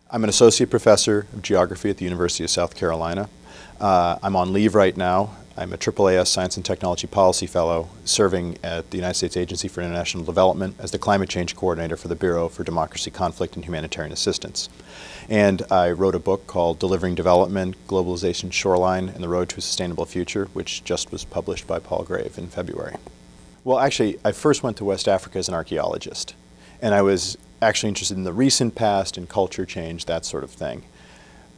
I'm an associate professor of geography at the University of South Carolina. I'm on leave right now. I'm a AAAS Science and Technology Policy Fellow serving at the United States Agency for International Development as the Climate Change Coordinator for the Bureau for Democracy, Conflict, and Humanitarian Assistance. And I wrote a book called Delivering Development, Globalization, Shoreline, and the Road to a Sustainable Future, which just was published by Paul Grave in February. Well, actually, I first went to West Africa as an archaeologist, and I was actually interested in the recent past and culture change, that sort of thing.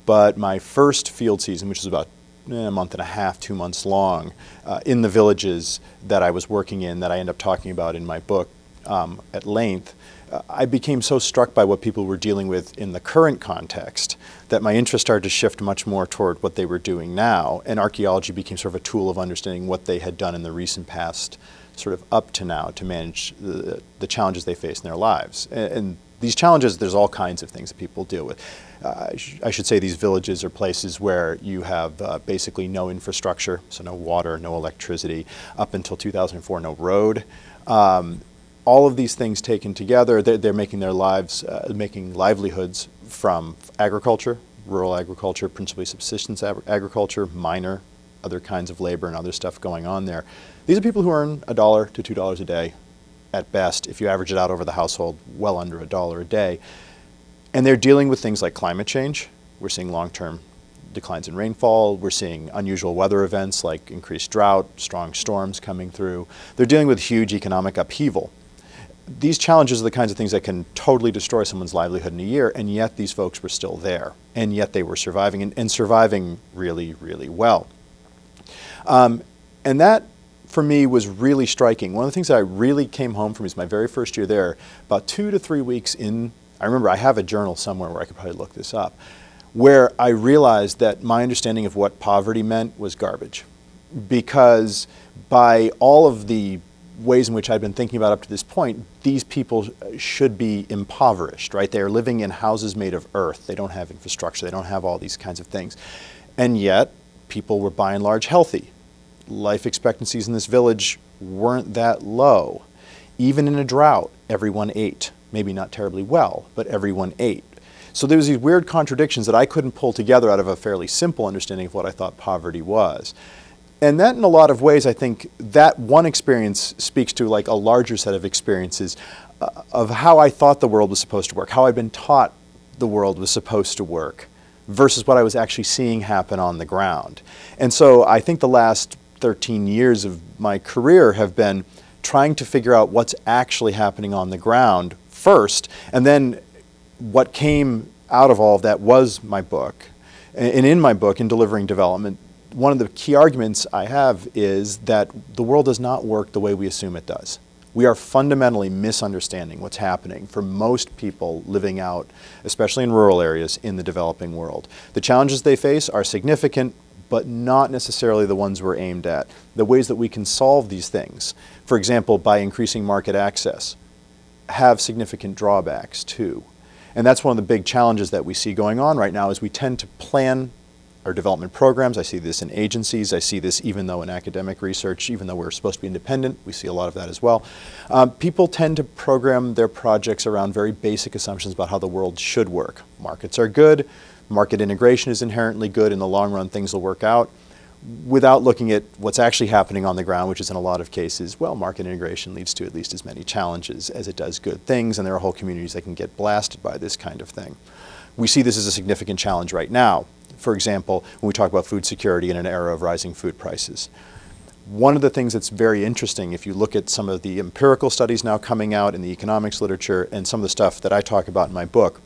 But my first field season, which was about a month and a half, 2 months long, in the villages that I was working in, that I end up talking about in my book at length, I became so struck by what people were dealing with in the current context that my interest started to shift much more toward what they were doing now, and archaeology became sort of a tool of understanding what they had done in the recent past, sort of up to now, to manage the challenges they face in their lives. And these challenges, there's all kinds of things that people deal with. I should say these villages are places where you have basically no infrastructure, so no water, no electricity, up until 2004, no road. All of these things taken together, they're making their lives, making livelihoods from agriculture, rural agriculture, principally subsistence agriculture, minor, other kinds of labor and other stuff going on there. These are people who earn $1 to $2 a day at best, if you average it out over the household, well under $1 a day. And they're dealing with things like climate change. We're seeing long-term declines in rainfall. We're seeing unusual weather events like increased drought, strong storms coming through. They're dealing with huge economic upheaval. These challenges are the kinds of things that can totally destroy someone's livelihood in a year, and yet these folks were still there, and yet they were surviving, and surviving really, really well. And that, for me, was really striking. One of the things that I really came home from is my very first year there, about 2 to 3 weeks in. I remember I have a journal somewhere where I could probably look this up, where I realized that my understanding of what poverty meant was garbage. Because by all of the ways in which I'd been thinking about up to this point, these people should be impoverished, right? They're living in houses made of earth. They don't have infrastructure. They don't have all these kinds of things. And yet, people were by and large healthy. Life expectancies in this village weren't that low. Even in a drought, everyone ate. Maybe not terribly well, but everyone ate. So there was these weird contradictions that I couldn't pull together out of a fairly simple understanding of what I thought poverty was. And that, in a lot of ways, I think that one experience speaks to like a larger set of experiences of how I thought the world was supposed to work, how I'd been taught the world was supposed to work, versus what I was actually seeing happen on the ground. And so I think the last 13 years of my career have been trying to figure out what's actually happening on the ground first, and then what came out of all of that was my book. And in my book, in Delivering Development, one of the key arguments I have is that the world does not work the way we assume it does. We are fundamentally misunderstanding what's happening for most people living out, especially in rural areas, in the developing world. The challenges they face are significant, but not necessarily the ones we're aimed at. The ways that we can solve these things, for example, by increasing market access, have significant drawbacks too. And that's one of the big challenges that we see going on right now is we tend to plan our development programs. I see this in agencies. I see this even though in academic research, even though we're supposed to be independent, we see a lot of that as well. People tend to program their projects around very basic assumptions about how the world should work. Markets are good. Market integration is inherently good. In the long run, things will work out, without looking at what's actually happening on the ground, which is in a lot of cases, well, market integration leads to at least as many challenges as it does good things, and there are whole communities that can get blasted by this kind of thing. We see this as a significant challenge right now. For example, when we talk about food security in an era of rising food prices. One of the things that's very interesting, if you look at some of the empirical studies now coming out in the economics literature and some of the stuff that I talk about in my book,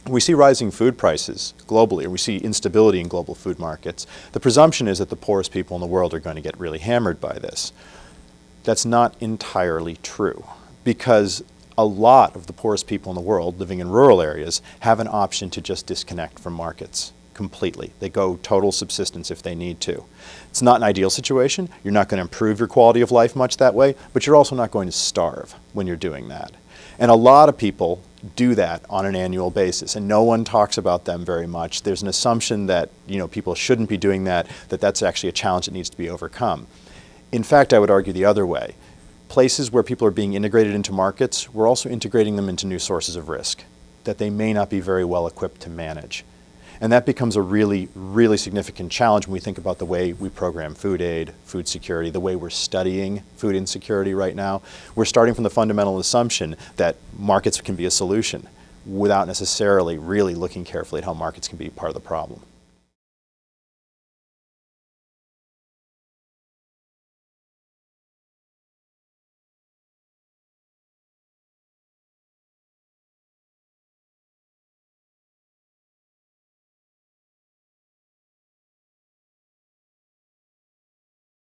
we see rising food prices globally, or we see instability in global food markets. The presumption is that the poorest people in the world are going to get really hammered by this. That's not entirely true, because a lot of the poorest people in the world living in rural areas have an option to just disconnect from markets completely. They go total subsistence if they need to. It's not an ideal situation. You're not going to improve your quality of life much that way, but you're also not going to starve when you're doing that. And a lot of people do that on an annual basis, and no one talks about them very much. There's an assumption that, people shouldn't be doing that, that's actually a challenge that needs to be overcome. In fact, I would argue the other way. Places where people are being integrated into markets, we're also integrating them into new sources of risk. that they may not be very well equipped to manage. And that becomes a really, really significant challenge when we think about the way we program food aid, food security, the way we're studying food insecurity right now. We're starting from the fundamental assumption that markets can be a solution without necessarily really looking carefully at how markets can be part of the problem.